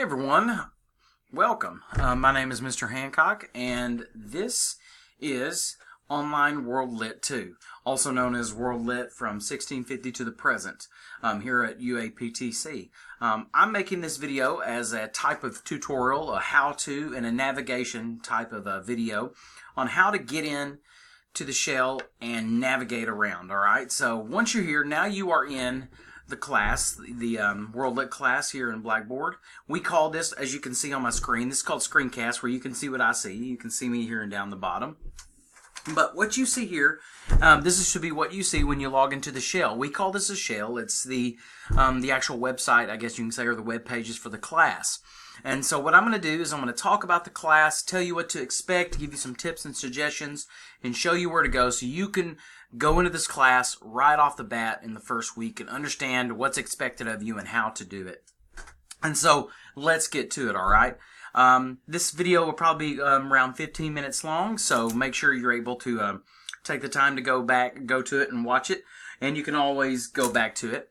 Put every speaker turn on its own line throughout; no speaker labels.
everyone, welcome. My name is Mr. Hancock, and this is Online World Lit 2, also known as World Lit from 1650 to the present, here at UAPTC. I'm making this video as a type of tutorial, a how-to, and a navigation type of a video on how to get in to the shell and navigate around, alright? So once you're here, now you are in the class, the World Lit class here in Blackboard. We call this, as you can see on my screen, this is called Screencast, where you can see what I see. You can see me here and down the bottom. But what you see here, should be what you see when you log into the shell. We call this a shell. It's the actual website, I guess you can say, or the web pages for the class. And so what I'm going to do is I'm going to talk about the class, tell you what to expect, give you some tips and suggestions, and show you where to go so you can go into this class right off the bat in the first week and understand what's expected of you and how to do it. And so let's get to it, alright? This video will probably be around 15 minutes long, so make sure you're able to take the time to go to it and watch it, and you can always go back to it.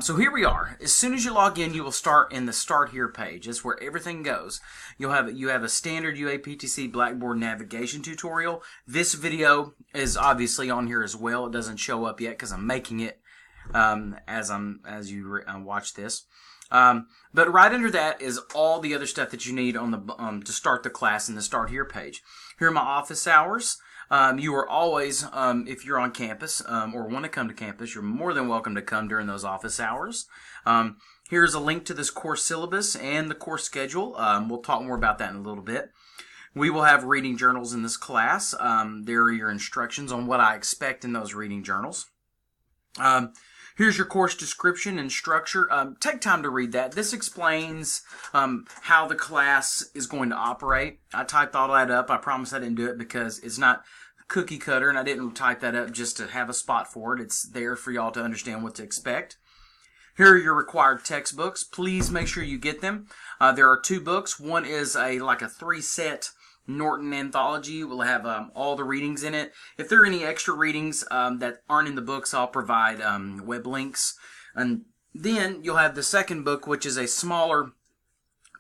So here we are. As soon as you log in, you will start in the Start Here page. That's where everything goes. You have a standard UAPTC Blackboard navigation tutorial. This video is obviously on here as well. It doesn't show up yet because I'm making it as you watch this. But right under that is all the other stuff that you need on the to start the class in the Start Here page. Here are my office hours. You are always, if you're on campus or want to come to campus, you're more than welcome to come during those office hours. Here's a link to this course syllabus and the course schedule. We'll talk more about that in a little bit. We will have reading journals in this class. There are your instructions on what I expect in those reading journals. Here's your course description and structure. Take time to read that. This explains how the class is going to operate. I typed all that up. I promise I didn't do it because it's not cookie cutter, and I didn't type that up just to have a spot for it. It's there for y'all to understand what to expect. Here are your required textbooks. Please make sure you get them. There are 2 books. One is like a 3-set Norton anthology. Will have all the readings in it. If there are any extra readings that aren't in the books, I'll provide web links. And then you'll have the second book, which is a smaller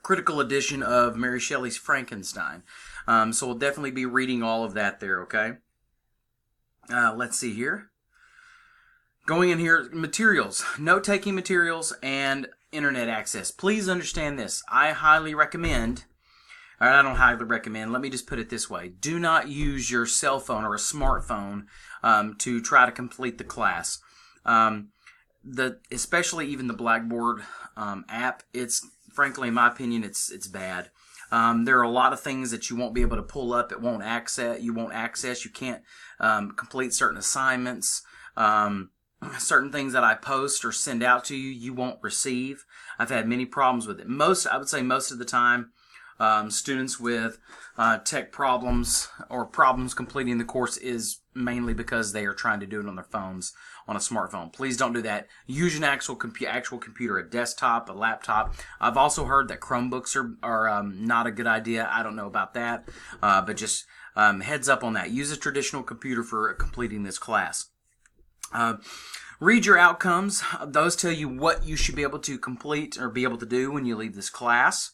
critical edition of Mary Shelley's Frankenstein. So we'll definitely be reading all of that there, okay? Let's see here. Going in here, materials, note-taking materials, and internet access. Please understand this. I highly recommend, or I don't highly recommend, let me just put it this way. Do not use your cell phone or a smartphone to try to complete the class. Especially even the Blackboard app, it's, frankly, in my opinion, it's bad. There are a lot of things that you won't be able to pull up. It won't access. You won't access. You can't complete certain assignments. Certain things that I post or send out to you, you won't receive. I've had many problems with it. I would say most of the time, students with tech problems or problems completing the course is mainly because they are trying to do it on their phones, on a smartphone. Please don't do that. Use an actual computer, a desktop, a laptop. I've also heard that Chromebooks are not a good idea. I don't know about that, but just heads up on that. Use a traditional computer for completing this class. Read your outcomes. Those tell you what you should be able to complete or be able to do when you leave this class.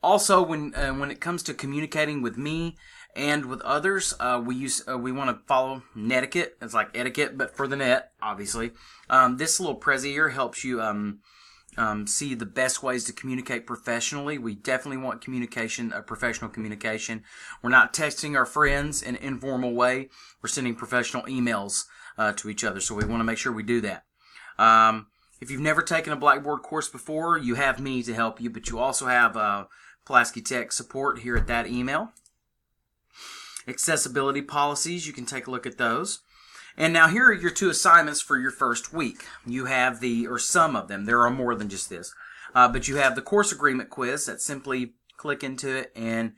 Also, when it comes to communicating with me and with others, we want to follow netiquette. It's like etiquette, but for the net, obviously. This little Prezi here helps you see the best ways to communicate professionally. We definitely want communication, professional communication. We're not texting our friends in an informal way. We're sending professional emails to each other, so we want to make sure we do that. If you've never taken a Blackboard course before, you have me to help you, but you also have Pulaski Tech support here at that email. Accessibility policies, you can take a look at those. And now here are your 2 assignments for your first week. You have or some of them, there are more than just this, but you have the course agreement quiz that simply click into it and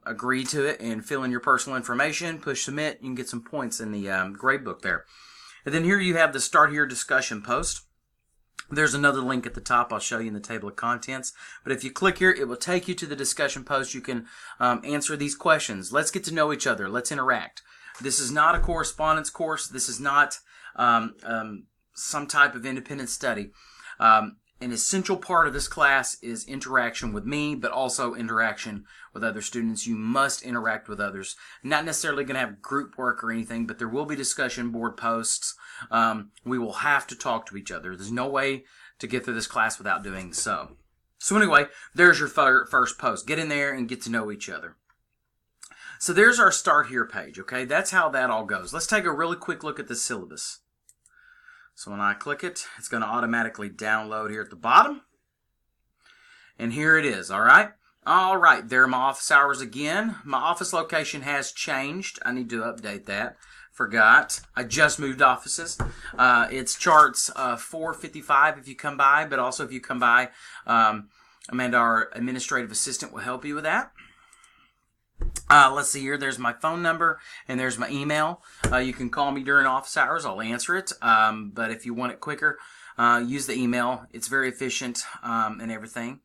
agree to it and fill in your personal information, push submit, you can get some points in the grade book there. And then here you have the Start Here discussion post. There's another link at the top I'll show you in the table of contents. But if you click here, it will take you to the discussion post. You can answer these questions. Let's get to know each other. Let's interact. This is not a correspondence course. This is not some type of independent study. an essential part of this class is interaction with me, but also interaction with other students. You must interact with others. Not necessarily going to have group work or anything, but there will be discussion board posts. We will have to talk to each other. There's no way to get through this class without doing so. So anyway, there's your first post. Get in there and get to know each other. So there's our Start Here page, okay? That's how that all goes. Let's take a really quick look at the syllabus. So when I click it, it's going to automatically download here at the bottom. And here it is, all right? All right, there are my office hours again. My office location has changed. I need to update that. Forgot. I just moved offices. It's charts 455 if you come by, but also if you come by, Amanda, our administrative assistant, will help you with that. Let's see here. There's my phone number and there's my email. You can call me during office hours. I'll answer it. But if you want it quicker, use the email. It's very efficient and everything.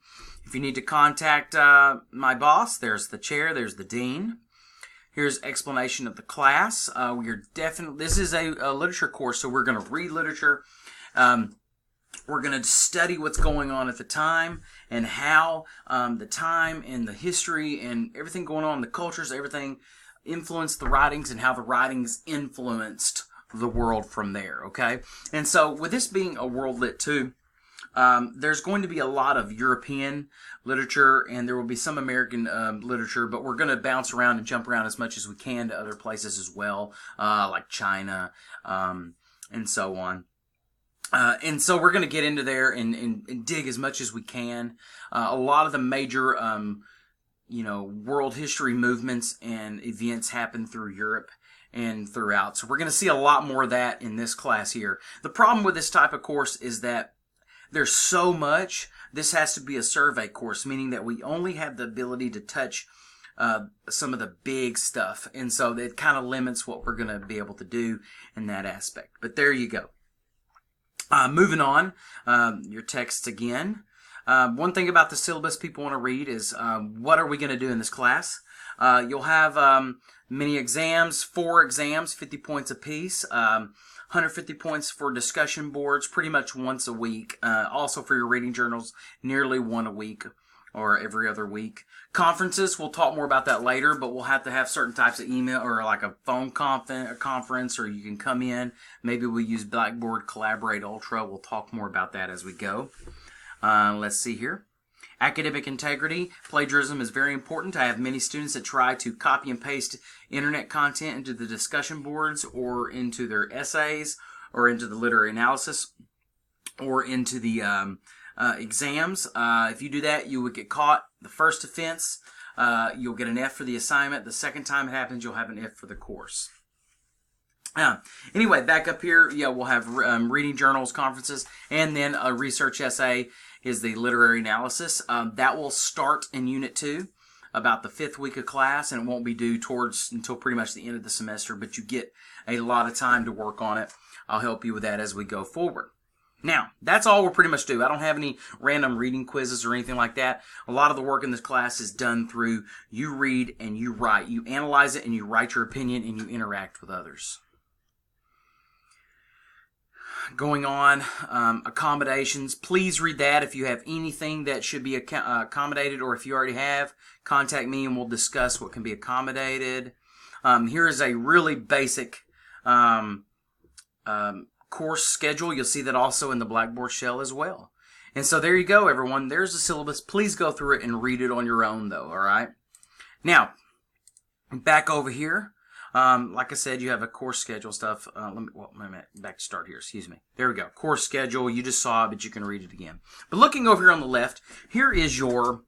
If you need to contact my boss, there's the chair, there's the dean. Here's explanation of the class. This is a literature course, so we're going to read literature. We're going to study what's going on at the time and how the time and the history and everything going on, the cultures, everything influenced the writings and how the writings influenced the world from there, okay? And so with this being a World Lit 2, there's going to be a lot of European literature and there will be some American literature, but we're going to bounce around and jump around as much as we can to other places as well, like China and so on. And so we're going to get into there and dig as much as we can. A lot of the major, world history movements and events happen through Europe and throughout. So we're going to see a lot more of that in this class here. The problem with this type of course is that there's so much. This has to be a survey course, meaning that we only have the ability to touch some of the big stuff. And so it kind of limits what we're going to be able to do in that aspect. But there you go. Moving on, your texts again. One thing about the syllabus people want to read is what are we going to do in this class? You'll have many exams, 4 exams, 50 points apiece, 150 points for discussion boards, pretty much once a week. Also for your reading journals, nearly 1 a week or every other week. Conferences, we'll talk more about that later, but we'll have to have certain types of email or like a phone conference, or you can come in. Maybe we use Blackboard Collaborate Ultra. We'll talk more about that as we go. Let's see here. Academic integrity. Plagiarism is very important. I have many students that try to copy and paste internet content into the discussion boards or into their essays or into the literary analysis or into the exams. If you do that, you would get caught. The first offense, you'll get an F for the assignment. The second time it happens, you'll have an F for the course. Anyway, back up here, we'll have reading journals, conferences, and then a research essay is the literary analysis. That will start in Unit 2, about the 5th week of class, and it won't be due until pretty much the end of the semester, but you get a lot of time to work on it. I'll help you with that as we go forward. Now, that's all we'll pretty much do. I don't have any random reading quizzes or anything like that. A lot of the work in this class is done through you read and you write. You analyze it and you write your opinion and you interact with others. Going on, accommodations. Please read that. If you have anything that should be accommodated, or if you already have, contact me and we'll discuss what can be accommodated. Here is a really basic course schedule. You'll see that also in the Blackboard shell as well. And so there you go, everyone. There's the syllabus. Please go through it and read it on your own, though, all right? Now, back over here. Like I said, you have a course schedule stuff. Back to start here. Excuse me. There we go. Course schedule. You just saw it, but you can read it again. But looking over here on the left, here is your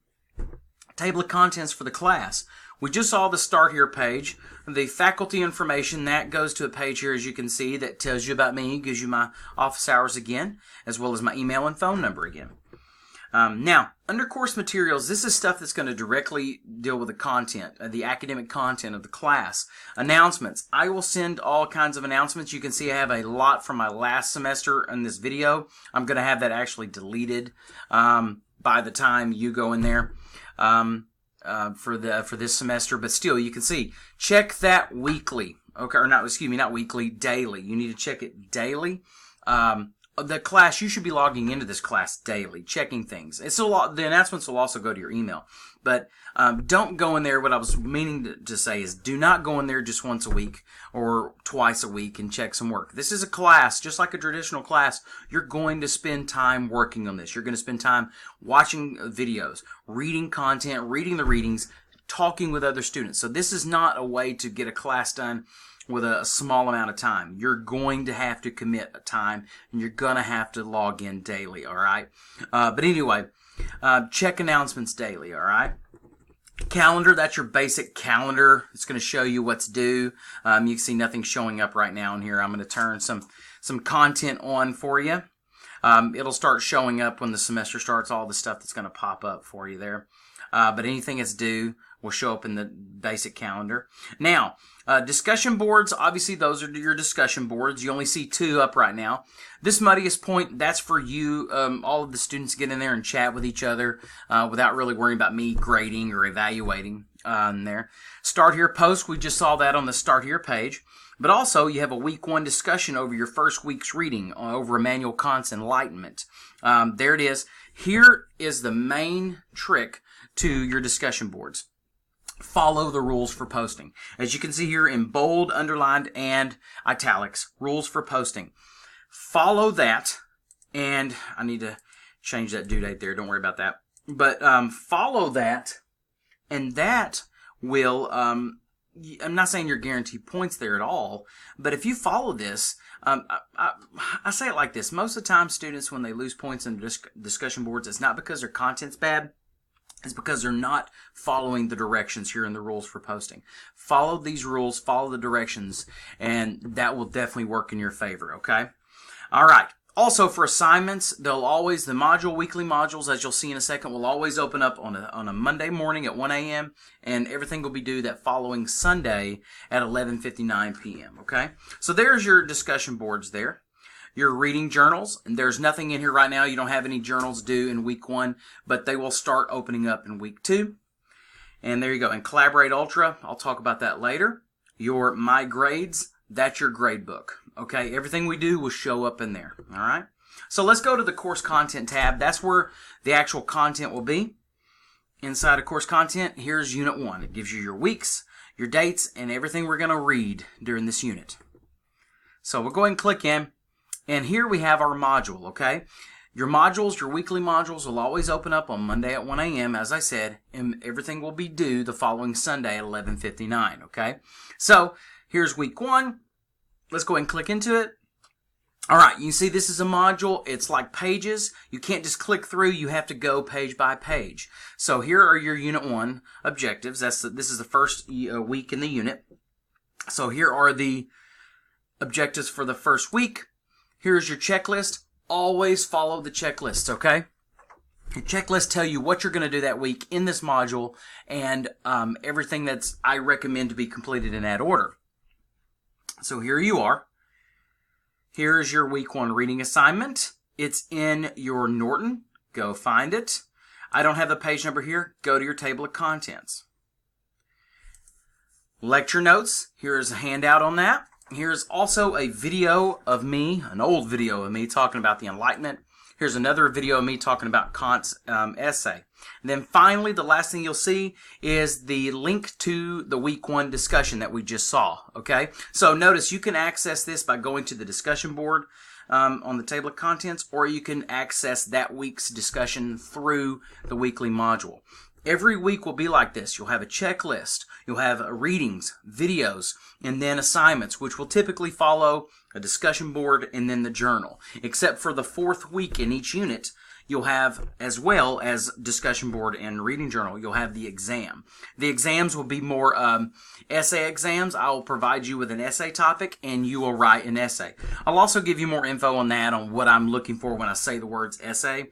table of contents for the class. We just saw the Start Here page. The faculty information, that goes to a page here, as you can see, that tells you about me, gives you my office hours again, as well as my email and phone number again. Now, under course materials, this is stuff that's going to directly deal with the content, the academic content of the class. Announcements. I will send all kinds of announcements. You can see I have a lot from my last semester in this video. I'm going to have that actually deleted by the time you go in there. For this semester, but still, you can see, check that weekly. Okay, or not, excuse me, not weekly, daily. You need to check it daily. the class, you should be logging into this class daily, checking things. It's the announcements will also go to your email. But don't go in there. What I was meaning to say is do not go in there just once a week or twice a week and check some work. This is a class, just like a traditional class. You're going to spend time working on this. You're going to spend time watching videos, reading content, reading the readings, talking with other students. So this is not a way to get a class done with a small amount of time. You're going to have to commit a time, and you're going to have to log in daily, all right? But anyway, check announcements daily, all right? Calendar, that's your basic calendar. It's going to show you what's due. You can see nothing showing up right now in here. I'm going to turn some content on for you. It'll start showing up when the semester starts, all the stuff that's going to pop up for you there. But anything that's due will show up in the basic calendar. Now, discussion boards, obviously those are your discussion boards. You only see 2 up right now. This muddiest point, that's for you, all of the students get in there and chat with each other without really worrying about me grading or evaluating there. Start Here post, we just saw that on the Start Here page. But also, you have a week 1 discussion over your first week's reading over Immanuel Kant's Enlightenment. There it is. Here is the main trick to your discussion boards. Follow the rules for posting. As you can see here in bold, underlined, and italics, rules for posting. Follow that, and I need to change that due date there. Don't worry about that. But follow that, and that will, I'm not saying you're guaranteed points there at all, but if you follow this, I say it like this. Most of the time, students, when they lose points in discussion boards, it's not because their content's bad. It's because they're not following the directions here in the rules for posting. Follow these rules, follow the directions, and that will definitely work in your favor, okay? All right. Also, for assignments, the weekly modules, as you'll see in a second, will always open up on a Monday morning at 1 a.m., and everything will be due that following Sunday at 11:59 p.m., okay? So there's your discussion boards there. Your reading journals, and there's nothing in here right now. You don't have any journals due in week 1, but they will start opening up in week 2. And there you go. And Collaborate Ultra, I'll talk about that later. Your My Grades, that's your grade book. Okay, everything we do will show up in there. All right. So let's go to the course content tab. That's where the actual content will be. Inside of course content, here's unit 1. It gives you your weeks, your dates, and everything we're going to read during this unit. So we'll go ahead and click in. And here we have our module, okay? Your modules, your weekly modules will always open up on Monday at 1 a.m., as I said, and everything will be due the following Sunday at 11:59, okay? So here's week 1. Let's go ahead and click into it. All right, you can see this is a module. It's like pages. You can't just click through. You have to go page by page. So here are your Unit 1 objectives. This is the first week in the unit. So here are the objectives for the first week. Here's your checklist. Always follow the checklists, okay? Your checklists tell you what you're going to do that week in this module and everything that's I recommend to be completed in that order. So here you are. Here's your week 1 reading assignment. It's in your Norton. Go find it. I don't have the page number here. Go to your table of contents. Lecture notes. Here's a handout on that. Here's also a video of me, an old video of me talking about the Enlightenment. Here's another video of me talking about Kant's essay. And then finally, the last thing you'll see is the link to the week 1 discussion that we just saw, okay? So notice you can access this by going to the discussion board on the table of contents, or you can access that week's discussion through the weekly module. Every week will be like this. You'll have a checklist. You'll have readings, videos, and then assignments, which will typically follow a discussion board and then the journal. Except for the 4th week in each unit, you'll have, as well as discussion board and reading journal, you'll have the exam. The exams will be more essay exams. I will provide you with an essay topic, and you will write an essay. I'll also give you more info on that, on what I'm looking for when I say the words essay.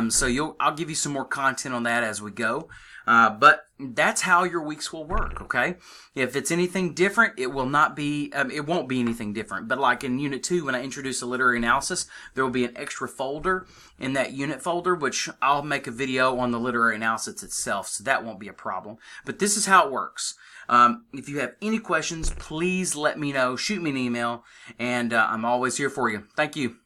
So I'll give you some more content on that as we go. But that's how your weeks will work, okay? If it's anything different, it will not be, it won't be anything different. But like in Unit 2, when I introduce a literary analysis, there will be an extra folder in that unit folder, which I'll make a video on the literary analysis itself, so that won't be a problem. But this is how it works. If you have any questions, please let me know. Shoot me an email, and I'm always here for you. Thank you.